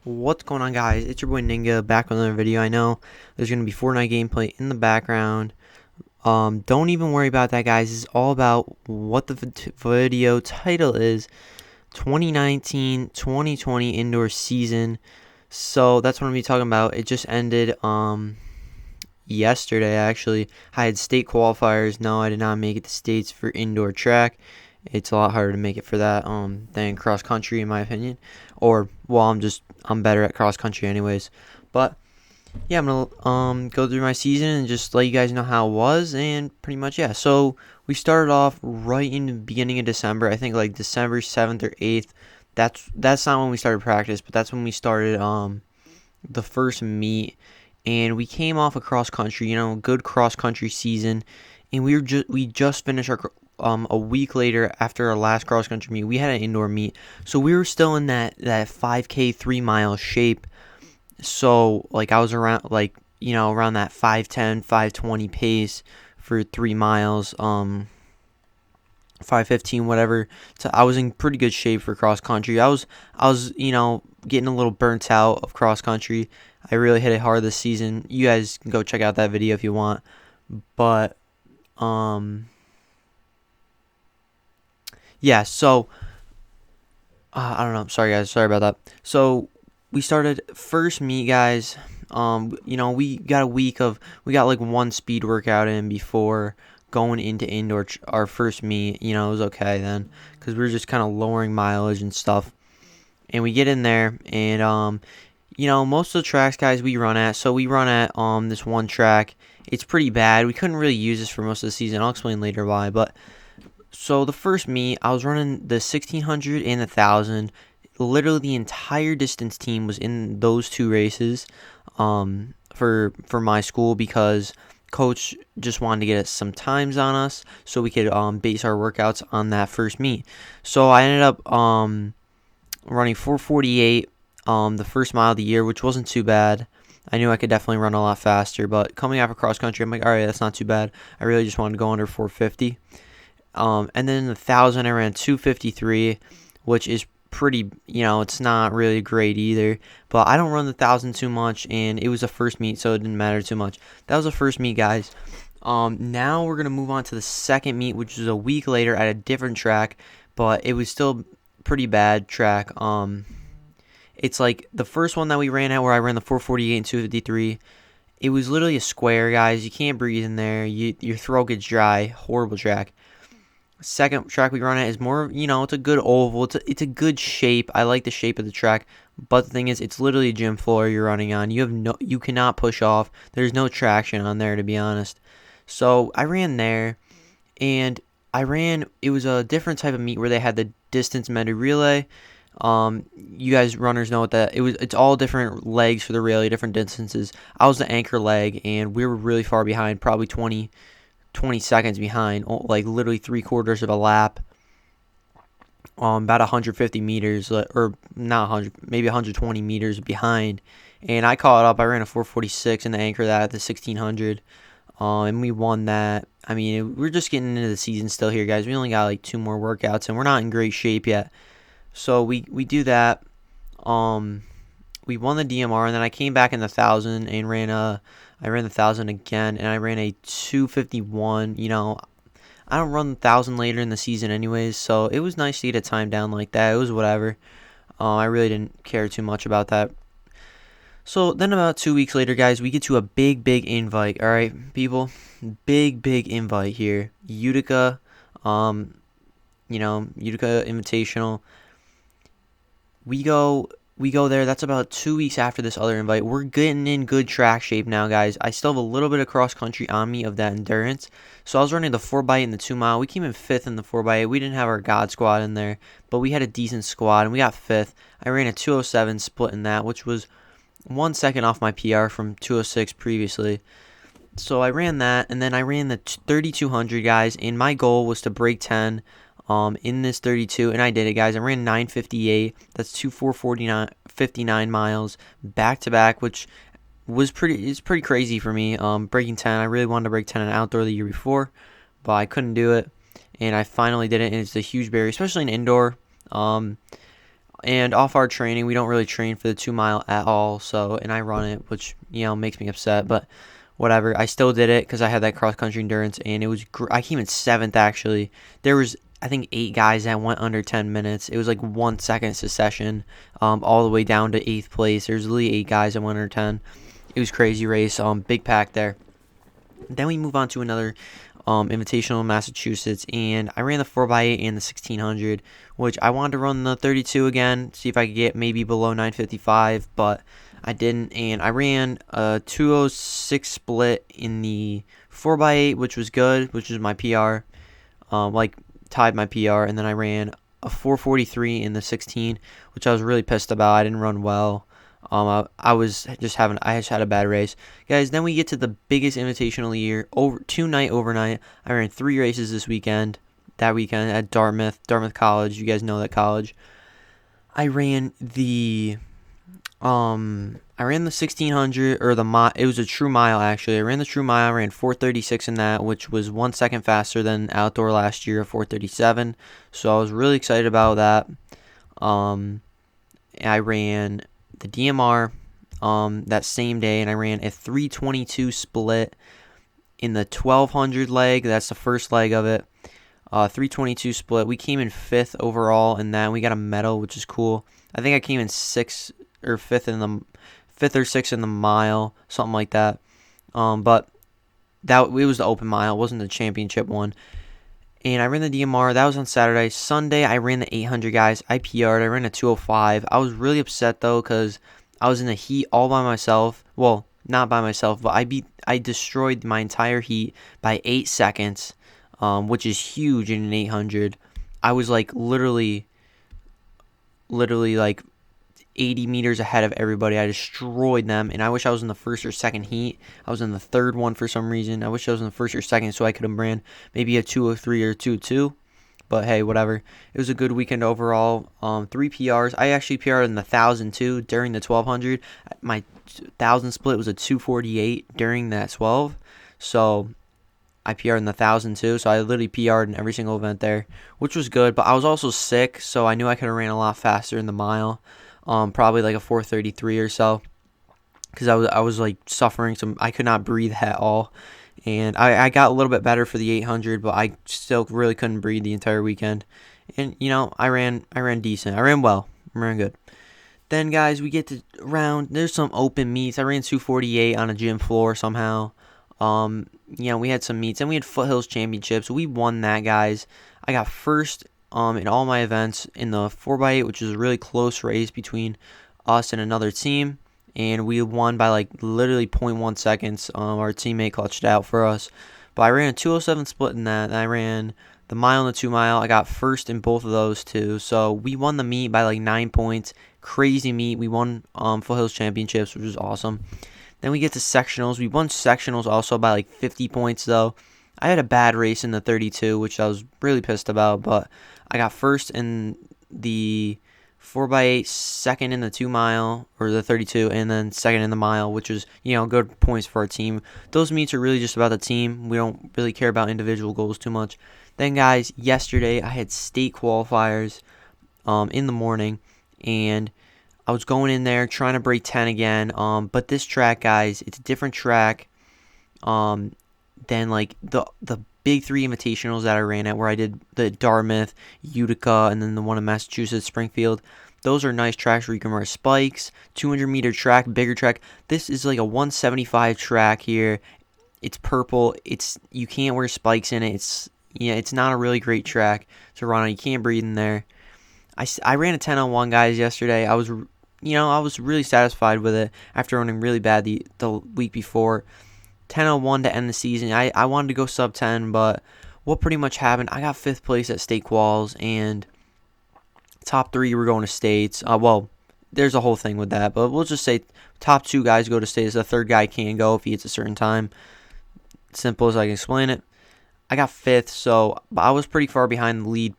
What's going on, guys? It's your boy Ninga back with another video. I know there's going to be Fortnite gameplay in the background. Don't even worry about that, guys. It's all about what the video title is: 2019-2020 indoor season. So that's what I'm going to be talking about. It just ended yesterday, actually. I had state qualifiers. No, I did not make it to states for indoor track. It's a lot harder to make it for that than cross country, in my opinion. Or, well, I'm better at cross country anyways. But yeah, I'm gonna go through my season and just let you guys know how it was, and pretty much, yeah. So we started off right in the beginning of December. I think like December 7th or 8th. That's not when we started practice, but that's when we started the first meet, and we came off a cross country, good cross country season, and we just finished our a week later after our last cross country meet. We had an indoor meet, so we were still in that 5K 3 mile shape. So like I was around around that 5:10 5:20 pace for 3 miles, 5:15 whatever. So I was in pretty good shape for cross country. I was getting a little burnt out of cross country. I really hit it hard this season. You guys can go check out that video if you want. But yeah, so I don't know. Sorry, guys. Sorry about that. So we started first meet, guys. We got like one speed workout in before going into indoor our first meet. It was okay then because we were just kind of lowering mileage and stuff. And we get in there, and most of the tracks, guys, we run at. So we run at this one track. It's pretty bad. We couldn't really use this for most of the season. I'll explain later why, but. So the first meet, I was running the 1600 and the 1000. Literally the entire distance team was in those two races for my school because coach just wanted to get us some times on us so we could base our workouts on that first meet. So I ended up running 4:48 the first mile of the year, which wasn't too bad. I knew I could definitely run a lot faster, but coming out of cross country, I'm like, all right, that's not too bad. I really just wanted to go under 450. And then the 1000 I ran 2:53, which is pretty, it's not really great either, but I don't run the 1000 too much, and it was the first meet, so it didn't matter too much. That was the first meet, guys. Now we're gonna move on to the second meet, which is a week later at a different track, but it was still pretty bad track. It's like the first one that we ran at, where I ran the 4:48 and 2:53. It was literally a square, guys. You can't breathe in there. Your throat gets dry. Horrible track. Second track we run at is more, it's a good oval. It's a good shape. I like the shape of the track, but the thing is, it's literally a gym floor you're running on. You cannot push off. There's no traction on there, to be honest. So I ran there, and it was a different type of meet where they had the distance medley relay. You guys runners know what that it's all different legs for the relay, different distances. I was the anchor leg, and we were really far behind, probably 20 seconds behind, like literally 3/4 of a lap, about 150 meters, or not 100, maybe 120 meters behind, and I caught up. I ran a 4:46 in the anchor that at the 1600, and we won that. I mean, we're just getting into the season still here, guys. We only got like 2 more workouts, and we're not in great shape yet. So we do that. We won the DMR, and then I came back in the 1000 and I ran the 1000 again, and I ran a 2:51. I don't run the 1000 later in the season anyways, so it was nice to get a time down like that. It was whatever. I really didn't care too much about that. So then about 2 weeks later, guys, we get to a big invite. All right, people, big invite here. Utica, Utica Invitational. We go there. That's about 2 weeks after this other invite. We're getting in good track shape now, guys. I still have a little bit of cross country on me of that endurance. So I was running the 4x8 and the 2 mile. We came in 5th in the 4x8. We didn't have our God squad in there, but we had a decent squad, and we got 5th. I ran a 2:07 split in that, which was 1 second off my PR from 2:06 previously. So I ran that, and then I ran the 3200, guys, and my goal was to break 10 in this 32, and I did it, guys. I ran 9:58. That's 2:4:59 miles back to back, which was pretty crazy for me. Breaking 10, I really wanted to break 10 in outdoor the year before, but I couldn't do it, and I finally did it, and it's a huge barrier, especially in indoor. And off our training, we don't really train for the 2 mile at all. So, and I run it, which makes me upset, but whatever. I still did it because I had that cross country endurance, and it was. I came in seventh actually. There was, I think, 8 guys that went under 10 minutes. It was like 1 second succession, all the way down to 8th place. There's literally 8 guys that went under 10. It was crazy race. Big pack there. Then we move on to another Invitational in Massachusetts, and I ran the 4x8 and the 1600, which I wanted to run the 32 again, see if I could get maybe below 9:55, but I didn't, and I ran a 2:06 split in the 4x8, which was good, which was my PR, tied my PR, and then I ran a 4:43 in the 16, which I was really pissed about. I didn't run well. I just had a bad race, guys. Then we get to the biggest invitational of the year, overnight. I ran 3 races this weekend. That weekend at Dartmouth College. You guys know that college. I ran the 1600 or the mile. It was a true mile actually. I ran the true mile. I ran 4:36 in that, which was 1 second faster than outdoor last year, 4:37. So I was really excited about that. I ran the DMR that same day, and I ran a 3:22 split in the 1200 leg. That's the first leg of it. 3:22 split. We came in 5th overall in that. We got a medal, which is cool. I think I came in 6th or 5th or 6th in the mile, something like that. But it was the open mile, it wasn't the championship one. And I ran the DMR. That was on Saturday. Sunday, I ran the 800, guys. I PR'd. I ran a 2:05. I was really upset, though, because I was in the heat all by myself. Well, not by myself, but I destroyed my entire heat by 8 seconds, which is huge in an 800. I was, literally, like, 80 meters ahead of everybody. I destroyed them, and I wish I was in the first or second heat. I was in the third one for some reason. I wish I was in the first or second so I could have ran maybe a 2:03 or 2:02. But hey, whatever. It was a good weekend overall. 3 PRs. I actually PR'd in the 1,000 too during the 1,200. My 1,000 split was a 2:48 during that 12. So I PR'd in the 1,000 too. So I literally PR'd in every single event there, which was good. But I was also sick, so I knew I could have ran a lot faster in the mile. Probably like a 4:33 or so, because I was like suffering I could not breathe at all, and I got a little bit better for the 800, but I still really couldn't breathe the entire weekend. And I ran decent. I ran well. I ran good. Then guys, we get to there's some open meets. I ran 2:48 on a gym floor somehow. We had some meets, and we had Foothills Championships. We won that, guys. I got first in all my events in the 4x8, which was a really close race between us and another team, and we won by literally 0.1 seconds. Our teammate clutched out for us, but I ran a 2:07 split in that, and I ran the mile and the 2 mile. I got first in both of those too, so we won the meet by 9 points. Crazy meet. We won Foothills Championships, which was awesome. Then we get to sectionals. We won sectionals also by 50 points though. I had a bad race in the 32, which I was really pissed about, but I got first in the 4x8, second in the 2 mile, or the 32, and then second in the mile, which was, good points for our team. Those meets are really just about the team. We don't really care about individual goals too much. Then, guys, yesterday I had state qualifiers in the morning, and I was going in there trying to break 10 again. But this track, guys, it's a different track than the big 3 invitationals that I ran at, where I did the Dartmouth, Utica, and then the one in Massachusetts, Springfield. Those are nice tracks where you can wear spikes. 200-meter track, bigger track. This is like a 175 track here. It's purple. You can't wear spikes in it. It's not a really great track to run on. You can't breathe in there. I ran a 10:01, guys, yesterday. I was really satisfied with it after running really bad the week before. 10:01 to end the season. I wanted to go sub 10, but what pretty much happened, I got 5th place at state quals, and top 3 were going to states. There's a whole thing with that, but we'll just say top 2 guys go to states. The third guy can't go if he hits a certain time. Simple as I can explain it. I got 5th, but I was pretty far behind the lead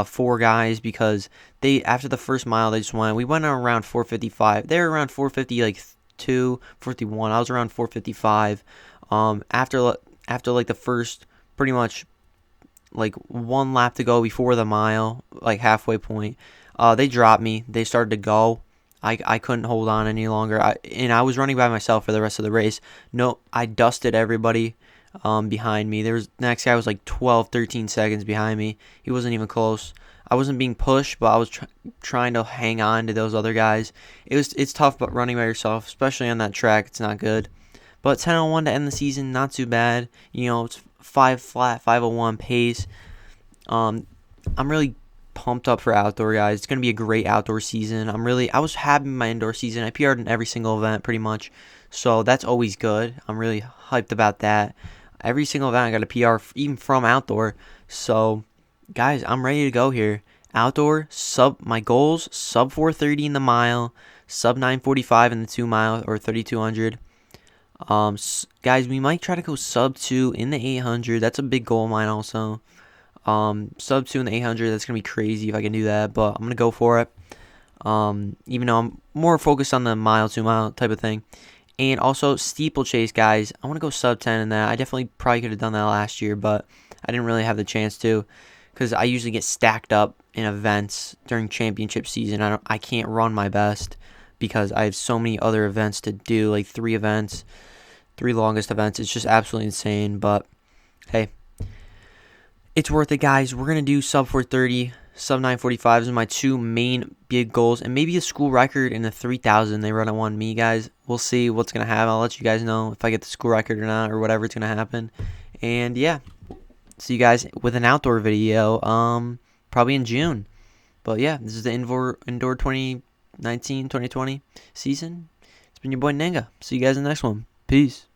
4 guys, because after the first mile they just went. We went around 4:55. They were around 4:50, 4:51. I was around 4:55. After the first pretty much 1 lap to go before the mile, halfway point, They dropped me. They started to go. I couldn't hold on any longer. And I was running by myself for the rest of the race. No, I dusted everybody behind me. The next guy was like 12, 13 seconds behind me. He wasn't even close. I wasn't being pushed, but I was trying to hang on to those other guys. It's tough, but running by yourself, especially on that track, it's not good. But 10:01 to end the season, not too bad. It's 5 flat, 5:01 pace. I'm really pumped up for outdoor, guys. It's gonna be a great outdoor season. I was happy with my indoor season. I PR'd in every single event pretty much, so that's always good. I'm really hyped about that. Every single event I got a PR, even from outdoor. So, guys, I'm ready to go here. Outdoor my goals sub 4:30 in the mile, sub 9:45 in the 2 mile or 3,200. Guys, we might try to go sub 2 in the 800. That's a big goal of mine also. Sub 2 in the 800, that's going to be crazy if I can do that, but I'm going to go for it. Even though I'm more focused on the mile, 2 mile type of thing. And also steeplechase, guys. I want to go sub 10 in that. I definitely probably could have done that last year, but I didn't really have the chance to, because I usually get stacked up in events during championship season. I can't run my best because I have so many other events to do, like 3 events, 3 longest events. It's just absolutely insane, but hey, it's worth it, guys. We're going to do sub 430, sub 945 is my 2 main big goals, and maybe a school record in the 3,000 they run at 1 me, guys. We'll see what's going to happen. I'll let you guys know if I get the school record or not, or whatever's going to happen. And yeah, see you guys with an outdoor video probably in June. But yeah, this is the indoor 2019-2020 season. It's been your boy Nanga. See you guys in the next one. Peace.